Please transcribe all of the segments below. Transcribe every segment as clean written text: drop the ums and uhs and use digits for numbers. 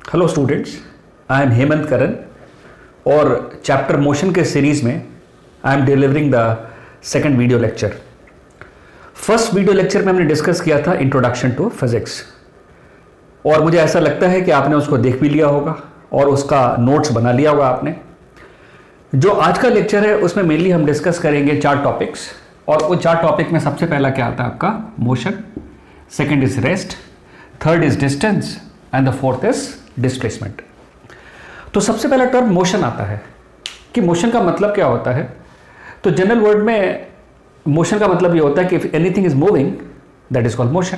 Hello students, I am Hemant Karan और chapter motion के series में I am delivering the second video lecture. First video lecture में हमने discuss किया था इंट्रोडक्शन टू फिजिक्स और मुझे ऐसा लगता है कि आपने उसको देख भी लिया होगा और उसका नोट्स बना लिया होगा आपने। जो आज का लेक्चर है उसमें मेनली हम डिस्कस करेंगे 4 टॉपिक्स और वो 4 टॉपिक में सबसे पहला क्या आता है आपका motion, second is rest, third is distance and the fourth is displacement. तो सबसे पहला टर्म मोशन आता है कि मोशन का मतलब क्या होता है। तो जनरल वर्ड में मोशन का मतलब ये होता है कि if anything is moving that is called motion.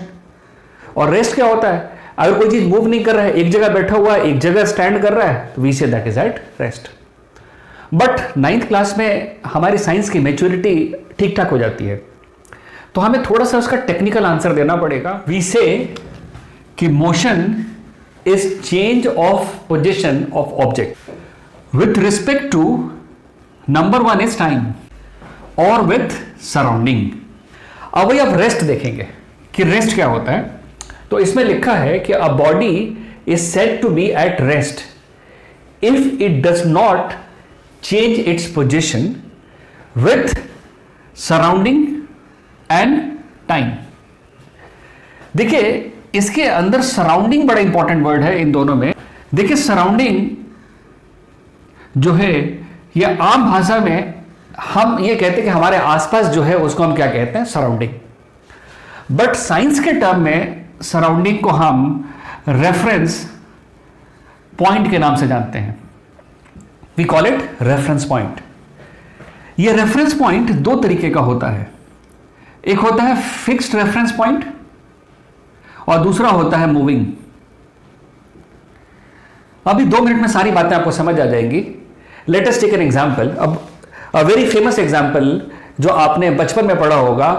और रेस्ट क्या होता है, अगर कोई चीज मूव नहीं कर रहा है, एक जगह बैठा हुआ है, एक जगह स्टैंड कर रहा है, तो we say that is at rest. But 9th class में हमारी साइंस की मैच्योरिटी ठीक ठाक हो जाती है तो हमें थोड़ा सा उसका टेक्निकल आंसर देना पड़ेगा। वी से कि motion is change of position of object with respect to number 1 is time और with surrounding। अब वही आप रेस्ट देखेंगे कि रेस्ट क्या होता है। तो इसमें लिखा है कि a body is said to be at rest if it does not change its position with surrounding and time। देखिए इसके अंदर सराउंडिंग बड़ा इंपॉर्टेंट वर्ड है इन दोनों में। देखिए सराउंडिंग जो है या आम भाषा में हम ये कहते हैं कि हमारे आसपास जो है उसको हम क्या कहते हैं, सराउंडिंग। बट साइंस के टर्म में सराउंडिंग को हम रेफरेंस पॉइंट के नाम से जानते हैं। We call it reference point. ये रेफरेंस पॉइंट 2 तरीके का होता है, एक होता है फिक्स्ड रेफरेंस पॉइंट और दूसरा होता है मूविंग। अभी 2 मिनट में सारी बातें आपको समझ आ जाएंगी। Let us take an example. अब अ वेरी फेमस एग्जांपल जो आपने बचपन में पढ़ा होगा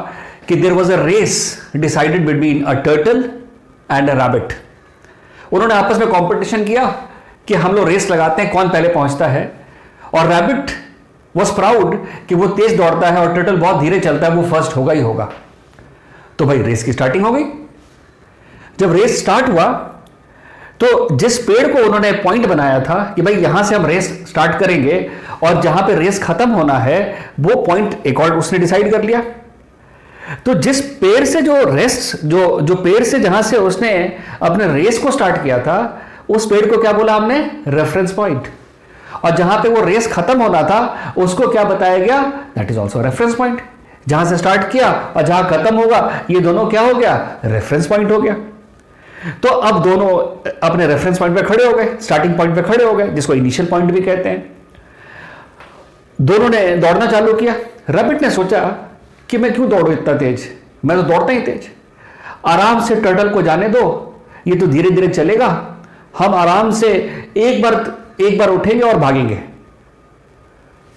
कि there was a race decided between a turtle and a rabbit. उन्होंने आपस में कंपटीशन किया कि हम लोग रेस लगाते हैं कौन पहले पहुंचता है, और रैबिट वाज प्राउड कि वो तेज दौड़ता है और टर्टल बहुत धीरे चलता है, वो फर्स्ट होगा ही होगा। तो भाई रेस की स्टार्टिंग हो गई। जब रेस स्टार्ट हुआ तो जिस पेड़ को उन्होंने पॉइंट बनाया था कि भाई यहां से हम रेस स्टार्ट करेंगे और जहां पे रेस खत्म होना है वो पॉइंट एक और उसने डिसाइड कर लिया। तो जिस पेड़ से जो रेस जो पेड़ से जहां से उसने अपने रेस को स्टार्ट किया था उस पेड़ को क्या बोला हमने, रेफरेंस पॉइंट। और जहां पे वो रेस खत्म होना था उसको क्या बताया गया, that is also reference point. जहां से स्टार्ट किया और जहां खत्म होगा ये दोनों क्या हो गया, रेफरेंस पॉइंट हो गया। तो अब दोनों अपने रेफरेंस पॉइंट पे खड़े हो गए, स्टार्टिंग पॉइंट पे खड़े हो गए, जिसको इनिशियल पॉइंट भी कहते हैं। दोनों ने दौड़ना चालू किया। रैबिट ने सोचा कि मैं क्यों दौड़ूं इतना तेज, मैं तो दौड़ता ही तेज, आराम से टर्टल को जाने दो, ये तो धीरे धीरे चलेगा, हम आराम से एक बार उठेंगे और भागेंगे।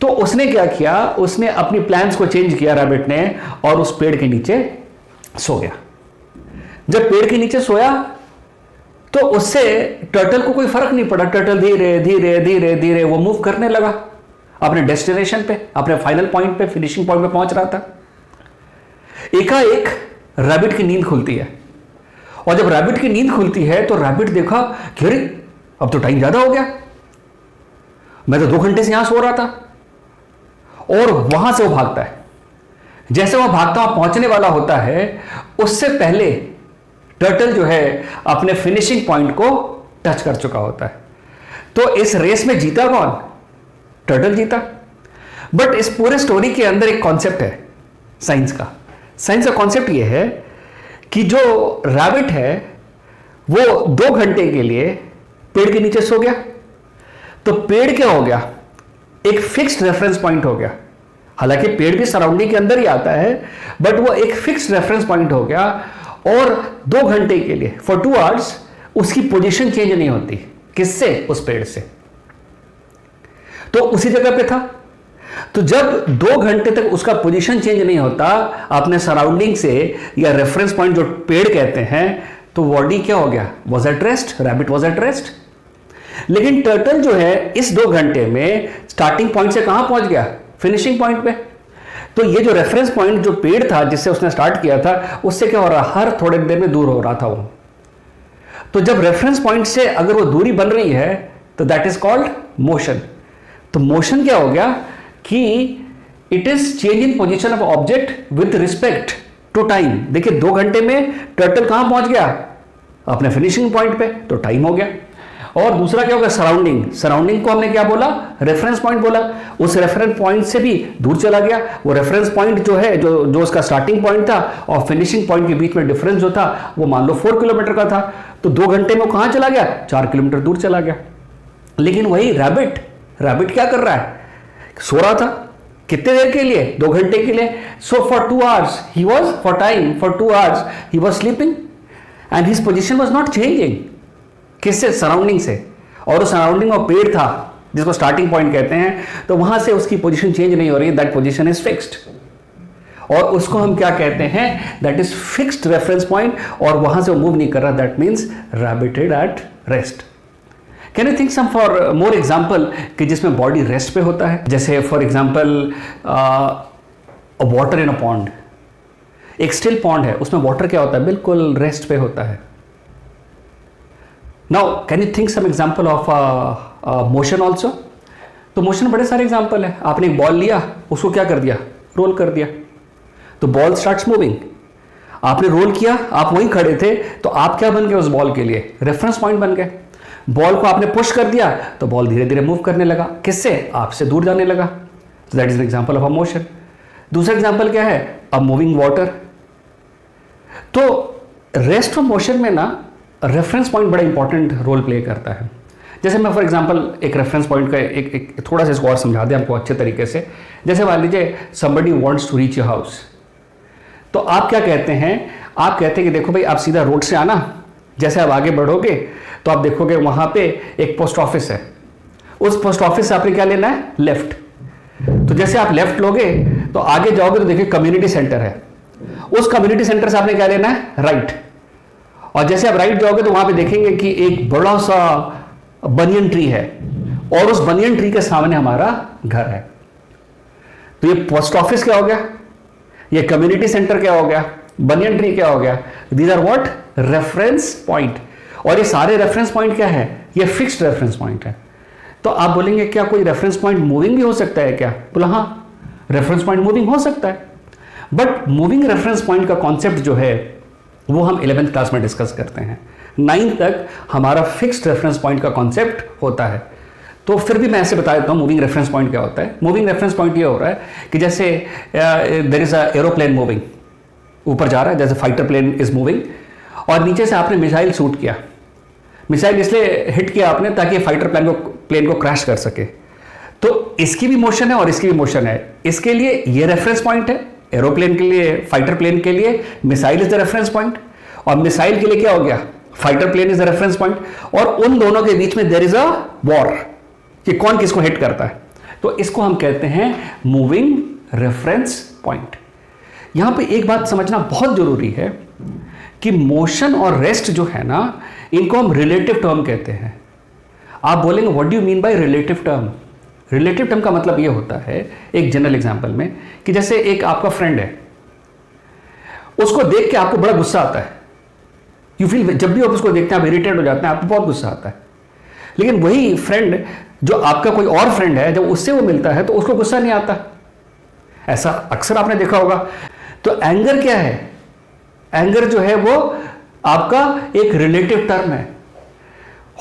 तो उसने क्या किया, उसने अपनी प्लान्स को चेंज किया रैबिट ने, और उस पेड़ के नीचे सो गया। जब पेड़ के नीचे सोया तो उससे टर्टल को कोई फर्क नहीं पड़ा। टर्टल धीरे धीरे धीरे धीरे वो मूव करने लगा अपने डेस्टिनेशन पे, अपने फाइनल पॉइंट पे, फिनिशिंग पॉइंट पे पहुंच रहा था। एकाएक रैबिट की नींद खुलती है, और जब रैबिट की नींद खुलती है तो रैबिट देखा कि अरे अब तो टाइम ज्यादा हो गया, मैं तो 2 घंटे से यहां सो रहा था। और वहां से वो भागता है। जैसे वह भागता हुआ पहुंचने वाला होता है उससे पहले टर्टल जो है अपने फिनिशिंग पॉइंट को टच कर चुका होता है। तो इस रेस में जीता कौन, टर्टल जीता। बट इस पूरे स्टोरी के अंदर एक कॉन्सेप्ट है साइंस का। साइंस का कॉन्सेप्ट यह है कि जो रैबिट है वो 2 घंटे के लिए पेड़ के नीचे सो गया, तो पेड़ क्या हो गया, एक फिक्स्ड रेफरेंस पॉइंट हो गया। हालांकि पेड़ भी सराउंडिंग के अंदर ही आता है, बट वो एक फिक्स्ड रेफरेंस पॉइंट हो गया, और 2 घंटे के लिए फॉर 2 आवर्स उसकी पोजीशन चेंज नहीं होती। किससे, उस पेड़ से। तो उसी जगह पे था। तो जब 2 घंटे तक उसका पोजीशन चेंज नहीं होता अपने सराउंडिंग से, या रेफरेंस पॉइंट जो पेड़ कहते हैं, तो बॉडी क्या हो गया, was at rest, rabbit was at rest. लेकिन टर्टल जो है इस 2 घंटे में स्टार्टिंग पॉइंट से कहां पहुंच गया, फिनिशिंग पॉइंट पे। तो ये जो रेफरेंस पॉइंट जो पेड़ था जिससे उसने स्टार्ट किया था, उससे क्या हो रहा, हर थोड़े देर में दूर हो रहा था वो। तो जब रेफरेंस पॉइंट से अगर वो दूरी बन रही है तो दैट इज कॉल्ड मोशन। तो मोशन क्या हो गया कि it is change in position of object with respect to time. देखिए 2 घंटे में टर्टल कहां पहुंच गया? अपने फिनिशिंग पॉइंट पे, तो टाइम हो गया। और दूसरा क्या होगा? सराउंडिंग। सराउंडिंग को हमने क्या बोला? रेफरेंस पॉइंट बोला। उस रेफरेंस पॉइंट से भी दूर चला गया। वो रेफरेंस पॉइंट जो है, जो उसका स्टार्टिंग पॉइंट था और फिनिशिंग पॉइंट के बीच में डिफरेंस जो था वो मान लो 4 किलोमीटर का था, तो 2 घंटे में वो कहां चला गया? 4 किलोमीटर दूर चला गया। लेकिन वही रैबिट क्या कर रहा है? सो रहा था। कितने देर के लिए? 2 घंटे के लिए। So for 2 hours he was, for 2 hours he was sleeping and his position was not changing. किससे? सराउंडिंग से। और सराउंडिंग और पेड़ था जिसको स्टार्टिंग पॉइंट कहते हैं, तो वहां से उसकी पोजीशन चेंज नहीं हो रही, दैट पोजीशन इज फिक्स्ड। और उसको हम क्या कहते हैं? That is fixed reference point, और वहां से वो मूव नहीं कर रहा, that means rabbited at rest. Can you think some for more example कि जिसमें बॉडी रेस्ट पे होता है? जैसे for example water in a pond, एक स्टिल पॉन्ड है, उसमें वाटर क्या होता है? बिल्कुल रेस्ट पे होता है। Now can you think some example of motion also? तो मोशन बड़े सारे एग्जाम्पल है। आपने एक बॉल लिया, उसको क्या कर दिया? रोल कर दिया, तो बॉल स्टार्ट्स मूविंग। आपने रोल किया, आप वहीं खड़े थे, तो आप क्या बन गए उस बॉल के लिए? रेफरेंस पॉइंट बन गए। बॉल को आपने पुश कर दिया तो बॉल धीरे धीरे मूव करने लगा। किससे? आपसे दूर जाने लगा। तो that is an example of a motion. दूसरा एग्जाम्पल क्या है? A moving water. तो रेस्ट ऑफ मोशन में ना रेफरेंस पॉइंट बड़ा इंपॉर्टेंट रोल प्ले करता है। जैसे मैं फॉर एग्जांपल एक रेफरेंस पॉइंट का एक थोड़ा सा इसको और समझा दें आपको अच्छे तरीके से। जैसे मान लीजिए somebody wants to reach your house, तो आप क्या कहते हैं? आप कहते हैं कि देखो भाई, आप सीधा रोड से आना, जैसे आप आगे बढ़ोगे तो आप देखोगे वहां पे एक पोस्ट ऑफिस है। उस पोस्ट ऑफिस से आपने क्या लेना है? लेफ्ट। तो जैसे आप लेफ्ट लोगे तो आगे जाओगे तो देखिए कम्युनिटी सेंटर है। उस कम्युनिटी सेंटर से आपने क्या लेना है? राइट। और जैसे आप राइट जाओगे तो वहां पे देखेंगे कि एक बड़ा सा बनियन ट्री है, और उस बनियन ट्री के सामने हमारा घर है। तो ये पोस्ट ऑफिस क्या हो गया? ये कम्युनिटी सेंटर क्या हो गया? बनियन ट्री क्या हो गया? These are what? Reference point. और ये सारे रेफरेंस पॉइंट क्या है? ये फिक्स्ड रेफरेंस पॉइंट है। तो आप बोलेंगे क्या कोई रेफरेंस पॉइंट मूविंग भी हो सकता है क्या? बोला हाँ, रेफरेंस पॉइंट मूविंग हो सकता है। बट मूविंग रेफरेंस पॉइंट का कॉन्सेप्ट जो है वो हम 11th क्लास में डिस्कस करते हैं। 9th तक हमारा फिक्स्ड रेफरेंस पॉइंट का कॉन्सेप्ट होता है। तो फिर भी मैं ऐसे बता देता हूँ मूविंग रेफरेंस पॉइंट क्या होता है। मूविंग रेफरेंस पॉइंट ये हो रहा है कि जैसे there is a aeroplane moving, ऊपर जा रहा है, जैसे फाइटर प्लेन इज मूविंग, और नीचे से आपने मिसाइल शूट किया। मिसाइल इसलिए हिट किया आपने ताकि फाइटर प्लेन को क्रैश कर सके। तो इसकी भी मोशन है और इसकी भी मोशन है। इसके लिए ये रेफरेंस पॉइंट है, एरोप्लेन के लिए, फाइटर प्लेन के लिए missile is the reference point, और मिसाइल के लिए क्या हो गया? Fighter plane is the reference point. और उन दोनों के बीच में देयर इज अ वॉर कि कौन किसको हिट करता है। तो इसको हम कहते हैं मूविंग रेफरेंस पॉइंट। यहां पे एक बात समझना बहुत जरूरी है कि मोशन और रेस्ट जो है ना, इनको हम रिलेटिव टर्म कहते हैं। आप बोलेंगे what do you mean by relative term? Relative term का मतलब यह होता है, एक जनरल एग्जांपल में, कि जैसे एक आपका फ्रेंड है, उसको देख के आपको बड़ा गुस्सा आता है। यू फील, जब भी आप उसको देखते हैं आप इरिटेट हो जाते हैं, आपको बहुत गुस्सा आता है। लेकिन वही फ्रेंड जो आपका कोई और फ्रेंड है, जब उससे वो मिलता है तो उसको गुस्सा नहीं आता। ऐसा अक्सर आपने देखा होगा। तो एंगर क्या है? एंगर जो है वो आपका एक रिलेटिव टर्म है।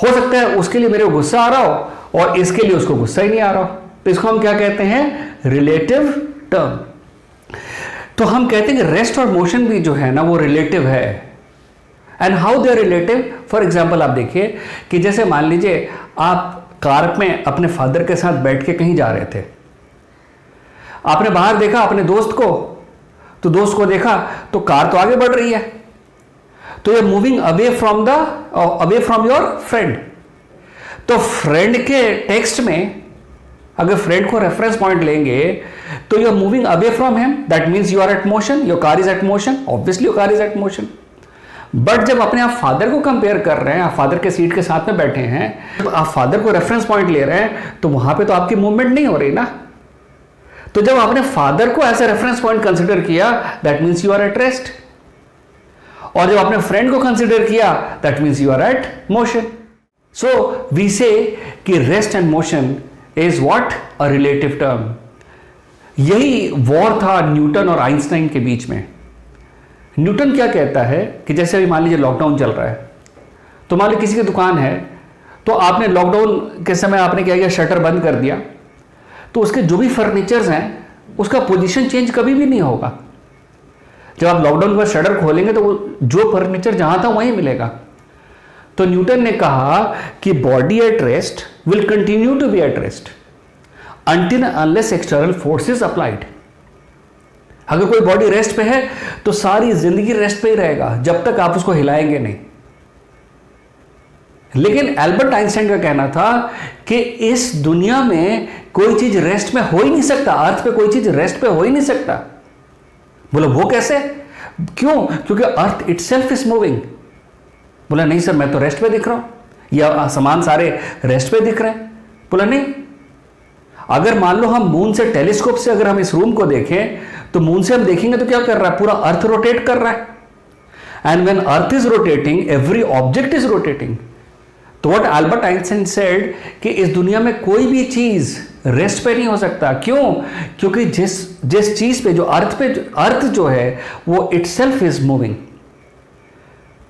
हो सकता है उसके लिए मेरे को गुस्सा आ रहा हो और इसके लिए उसको गुस्सा ही नहीं आ रहा हो, तो इसको हम क्या कहते हैं? Relative term. तो हम कहते हैं कि रेस्ट और मोशन भी जो है ना वो रिलेटिव है। And how they are relative? For example आप देखिए कि जैसे मान लीजिए आप कार में अपने फादर के साथ बैठ के कहीं जा रहे थे, आपने बाहर देखा अपने दोस्त को, तो दोस्त को देखा तो कार तो आगे बढ़ रही है, तो ये moving away from your friend. तो फ्रेंड के टेक्स्ट में अगर फ्रेंड को रेफरेंस पॉइंट लेंगे तो you are moving away from him, that means you are at motion, your car is at motion, obviously your car is at motion. But जब अपने आप फादर को कंपेयर कर रहे हैं, आप फादर के सीट के साथ में बैठे हैं, जब आप फादर को रेफरेंस पॉइंट ले रहे हैं तो वहां पे तो आपकी मूवमेंट नहीं हो रही ना। तो जब आपने फादर को as a reference point consider किया, that means you are at rest. और जब आपने फ्रेंड को कंसिडर किया, that means you are at motion. So we say कि rest and motion is what, a relative term. यही war था Newton और आइंस्टाइन के बीच में. न्यूटन क्या कहता है कि जैसे अभी मान लीजिए लॉकडाउन चल रहा है, तो मान लीजिए किसी की दुकान है, तो आपने लॉकडाउन के समय आपने क्या किया, शटर बंद कर दिया, तो उसके जो भी फर्नीचर्स हैं उसका पोजीशन चेंज कभी भी नहीं होगा. जब आप लॉकडाउन के बाद शटर खोलेंगे तो वो जो फर्नीचर जहां था वहीं मिलेगा. तो न्यूटन ने कहा कि body at rest will continue to be at rest until unless external force is applied. अगर कोई बॉडी रेस्ट पे है तो सारी जिंदगी रेस्ट पे ही रहेगा जब तक आप उसको हिलाएंगे नहीं. लेकिन एल्बर्ट आइंस्टाइन का कहना था कि इस दुनिया में कोई चीज रेस्ट में हो ही नहीं सकता, अर्थ पे कोई चीज रेस्ट पे हो ही नहीं सकता. बोला वो कैसे, क्यों, क्योंकि अर्थ इटसेल्फ इज मूविंग. बोला नहीं सर, मैं तो रेस्ट पे दिख रहा हूं, या सामान सारे रेस्ट पे दिख रहे हैं. बोला नहीं, अगर मान लो हम मून से, टेलीस्कोप से अगर हम इस रूम को देखें तो मून से हम देखेंगे तो क्या कर रहा है, पूरा अर्थ रोटेट कर रहा है. And when earth is rotating, every object is rotating. तो व्हाट एल्बर्ट आइंस्टाइन सेड कि इस दुनिया में कोई भी चीज रेस्ट पे नहीं हो सकता. क्यों, क्योंकि जिस चीज पे, जो अर्थ जो है वो इटसेल्फ इज मूविंग.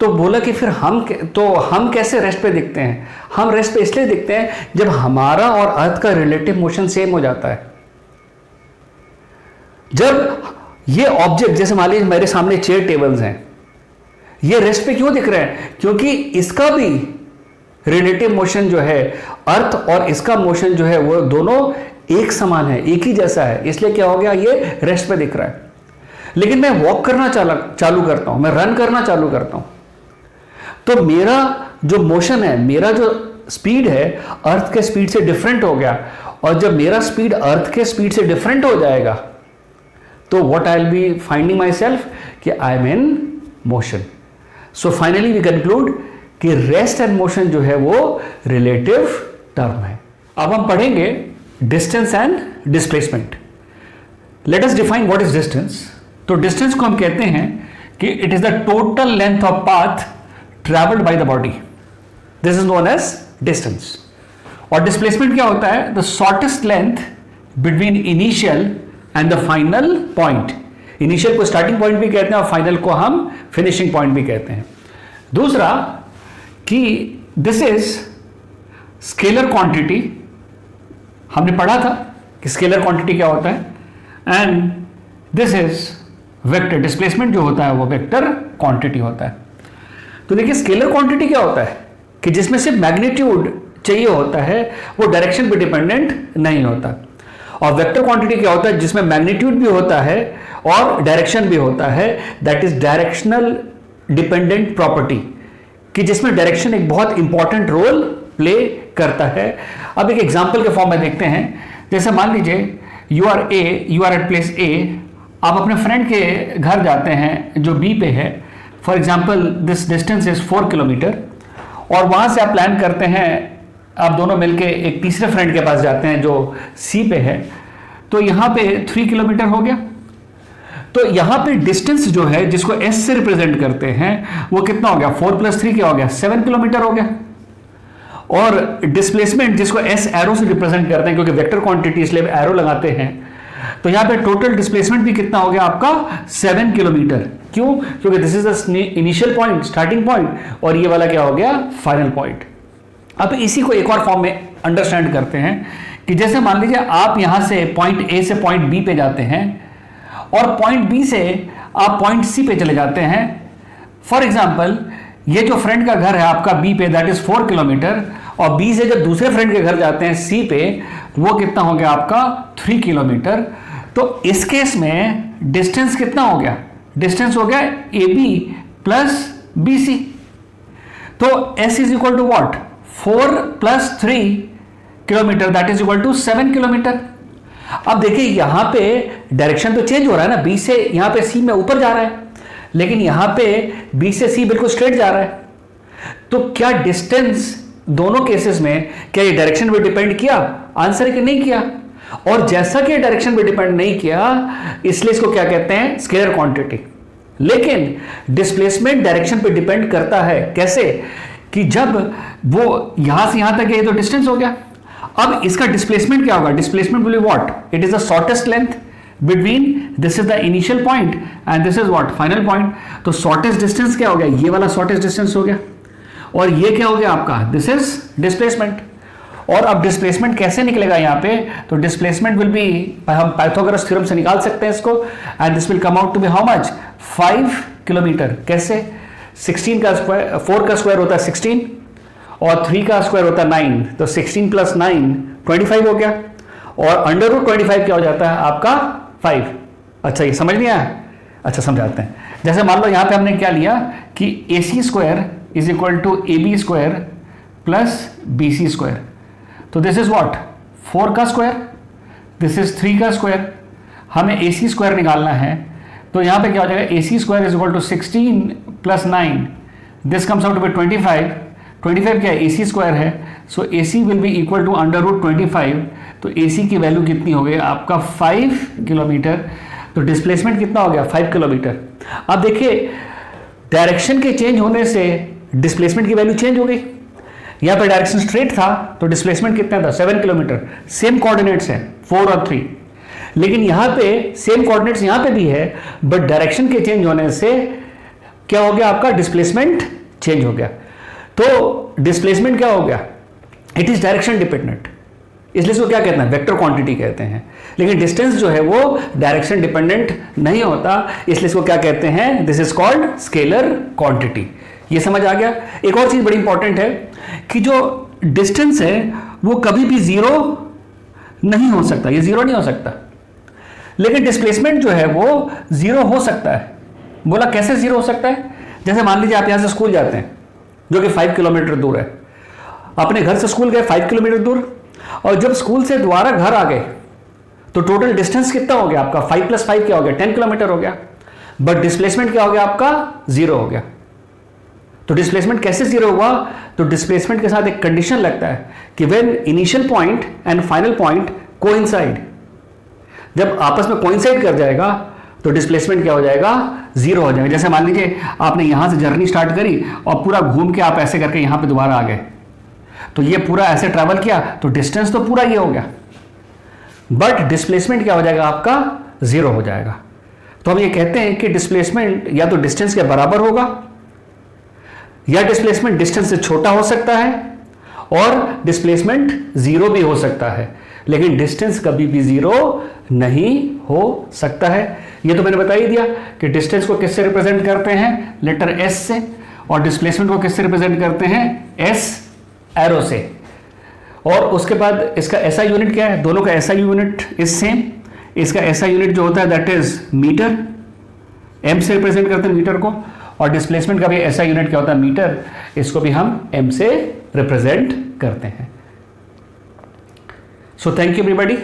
तो बोला कि फिर हम कैसे रेस्ट पे दिखते हैं. हम रेस्ट पे इसलिए दिखते हैं जब हमारा और अर्थ का रिलेटिव मोशन सेम हो जाता है. जब ये ऑब्जेक्ट, जैसे मान लीजिए मेरे सामने चेयर टेबल्स हैं, ये रेस्ट पे क्यों दिख रहे हैं, क्योंकि इसका भी रिलेटिव मोशन जो है, अर्थ और इसका मोशन जो है, वो दोनों एक समान है, एक ही जैसा है, इसलिए क्या हो गया, ये रेस्ट पे दिख रहा है. लेकिन मैं वॉक करना चालू करता हूं, मैं रन करना चालू करता हूं, तो मेरा जो मोशन है, मेरा जो स्पीड है, अर्थ के स्पीड से डिफरेंट हो गया. और जब मेरा स्पीड अर्थ के स्पीड से डिफरेंट हो जाएगा तो what I will be finding myself कि I am in motion. So finally we conclude कि रेस्ट एंड मोशन जो है वो रिलेटिव टर्म है. अब हम पढ़ेंगे distance and displacement. Let us define what is distance. तो डिस्टेंस को हम कहते हैं कि it is the total length of path traveled by the body. This is known as distance. और displacement क्या होता है, the shortest length between initial and the final point. Initial को starting point भी कहते हैं और final को हम finishing point भी कहते हैं. दूसरा कि this is scalar quantity. हमने पढ़ा था कि scalar quantity क्या होता है, and this is vector. displacement जो होता है वो vector quantity होता है. तो देखिए स्केलर क्वांटिटी क्या होता है कि जिसमें सिर्फ मैग्नीट्यूड चाहिए होता है, वो डायरेक्शन पे डिपेंडेंट नहीं होता. और वेक्टर क्वांटिटी क्या होता है, जिसमें मैग्नीट्यूड भी होता है और डायरेक्शन भी होता है. That is directional dependent property, कि जिसमें डायरेक्शन एक बहुत इंपॉर्टेंट रोल प्ले करता है. अब एक एग्जांपल के फॉर्म में देखते हैं. जैसे मान लीजिए you are at place a, आप अपने फ्रेंड के घर जाते हैं जो बी पे है. For example this distance is 4 kilometre, और वहां से आप प्लान करते हैं, आप दोनों मिलके एक तीसरे फ्रेंड के पास जाते हैं जो सी पे है. तो यहां पे 3 किलोमीटर हो गया. तो यहां पे डिस्टेंस जो है जिसको एस से रिप्रेजेंट करते हैं वो कितना हो गया, 4 + 3 क्या हो गया, 7 किलोमीटर हो गया. और डिस्प्लेसमेंट जिसको एस एरो से रिप्रेजेंट करते हैं, क्योंकि वेक्टर क्वांटिटी इसलिए एरो लगाते हैं, तो यहां पे टोटल डिस्प्लेसमेंट भी कितना हो गया आपका, 7 किलोमीटर. क्यों, क्योंकि this is the initial point, starting point, और ये वाला क्या हो गया, फाइनल पॉइंट. अब इसी को एक और फॉर्म में अंडरस्टैंड करते हैं कि जैसे मान लीजिए आप यहां से पॉइंट ए से पॉइंट बी पे जाते हैं और पॉइंट बी से आप पॉइंट सी पे चले जाते हैं. फॉर एग्जाम्पल ये जो फ्रेंड का घर है आपका बी पे, दैट इज 4 किलोमीटर, और बी से जब दूसरे फ्रेंड के घर जाते हैं सी पे, वो कितना हो गया आपका, 3 किलोमीटर. तो इस केस में डिस्टेंस कितना हो गया, डिस्टेंस हो गया A B plus B C. तो S is equal to what, 4 + 3 kilometre, that is equal to 7 kilometre. अब देखिए यहां पे डायरेक्शन तो चेंज हो रहा है ना, बी से यहां पे सी में ऊपर जा रहा है, लेकिन यहां पे बी से सी बिल्कुल स्ट्रेट जा रहा है. तो क्या डिस्टेंस दोनों केसेस में क्या ये डायरेक्शन पे डिपेंड किया, आंसर है कि नहीं किया. और जैसा कि डायरेक्शन पे डिपेंड नहीं किया, इसलिए इसको क्या कहते हैं, स्केलर क्वांटिटी. लेकिन डिस्प्लेसमेंट डायरेक्शन पे डिपेंड करता है। कैसे? कि जब वो यहां से यहां तक है तो डिस्टेंस हो गया, अब इसका डिस्प्लेसमेंट क्या होगा? Displacement will be what? It is the shortest length between this is the initial point and this is what? Final point. तो शॉर्टेस्ट डिस्टेंस क्या हो गया? ये वाला शॉर्टेस्ट डिस्टेंस हो गया, और ये क्या हो गया आपका? This is displacement. और अब डिस्प्लेसमेंट कैसे निकलेगा यहाँ पे? तो डिस्प्लेसमेंट विल बी, हम पाइथागोरस थ्योरम से निकाल सकते हैं इसको, and this will come out to be how much? 5 kilometre. कैसे? 16 का स्क्वायर, 4 का स्क्वायर होता है 16 और 3 का स्क्वायर होता है 9, तो 16 प्लस 9 25 हो गया, और अंडर रूट 25 क्या हो जाता है आपका? 5। अच्छा, ये समझ नहीं आया? अच्छा, समझाते हैं। जैसे मान लो यहाँ पे हमने क्या लिया कि AC square is equal to AB square plus BC square. तो दिस इज व्हाट? 4 का स्क्वायर, दिस इज 3 का स्क्वायर, हमें AC स्क्वायर निकालना है। तो यहाँ पे क्या हो जाएगा? AC square is equal to 16 plus 9, this comes out to be 25। 25 क्या है? AC स्क्वायर है, so AC will be equal to under root 25। तो AC की वैल्यू कितनी हो गई आपका? 5 किलोमीटर। तो डिस्प्लेसमेंट कितना हो गया? 5 किलोमीटर। अब देखिए, डायरेक्शन के चेंज होने से डिस्प्लेसमेंट की वैल्यू चेंज हो गई। यहाँ पर डायरेक्शन स्ट्रेट था तो डिस्प्लेसमेंट कितना था? 7 किलोमीटर। सेम कोऑर्डिनेट्स हैं 4 और 3, लेकिन यहाँ पे सेम कोऑर्डिनेट्स यहाँ पे भी है, बट डायरेक्शन के चेंज होने से क्या हो गया आपका? डिस्प्लेसमेंट चेंज हो गया। तो डिस्प्लेसमेंट क्या हो गया? इट इज डायरेक्शन डिपेंडेंट, इसलिए इसको क्या कहते हैं? वेक्टर क्वांटिटी कहते हैं। लेकिन डिस्टेंस जो है वो डायरेक्शन डिपेंडेंट नहीं होता, इसलिए इसको क्या कहते हैं? This is called scalar quantity. ये समझ आ गया? एक और चीज बड़ी इंपॉर्टेंट है कि जो डिस्टेंस है वो कभी भी जीरो नहीं हो सकता, ये जीरो नहीं हो सकता, लेकिन डिस्प्लेसमेंट जो है वो जीरो हो सकता है। बोला कैसे जीरो हो सकता है? जैसे मान लीजिए आप यहां से स्कूल जाते हैं जो कि 5 किलोमीटर दूर है, अपने घर से स्कूल गए 5 किलोमीटर दूर, और जब स्कूल से दोबारा घर आ गए तो टोटल डिस्टेंस कितना हो गया आपका? 5 + 5 क्या हो गया? 10 किलोमीटर हो गया, बट डिस्प्लेसमेंट क्या हो गया आपका? जीरो हो गया। तो डिस्प्लेसमेंट कैसे जीरो हुआ? तो डिस्प्लेसमेंट के साथ एक कंडीशन लगता है कि when initial point and final point coincide, जब आपस में कोइंसाइड कर जाएगा तो डिस्प्लेसमेंट क्या हो जाएगा? जीरो हो जाएगा। जैसे मान लीजिए आपने यहां से जर्नी स्टार्ट करी और पूरा घूम के आप ऐसे करके यहां पे दोबारा आ गए, तो ये पूरा ऐसे ट्रैवल किया तो डिस्टेंस तो पूरा ये हो गया, बट डिस्प्लेसमेंट क्या हो जाएगा आपका? जीरो हो जाएगा। तो हम ये कहते हैं कि डिस्प्लेसमेंट या तो डिस्टेंस के बराबर होगा, या डिस्प्लेसमेंट डिस्टेंस से छोटा हो सकता है, और डिस्प्लेसमेंट जीरो भी हो सकता है, लेकिन डिस्टेंस कभी भी जीरो नहीं हो सकता है। ये तो मैंने बता ही दिया कि डिस्टेंस को किससे रिप्रेजेंट करते हैं? लेटर S से, और डिस्प्लेसमेंट को किससे रिप्रेजेंट करते हैं? S एरो से। और उसके बाद इसका SI यूनिट क्या है? दोनों का SI यूनिट इज सेम। इसका SI यूनिट जो होता है दैट इज मीटर, M से रिप्रेजेंट करते हैं मीटर को, और डिस्प्लेसमेंट का भी SI यूनिट क्या होता है? मीटर, इसको भी हम M से रिप्रेजेंट करते हैं। So thank you everybody.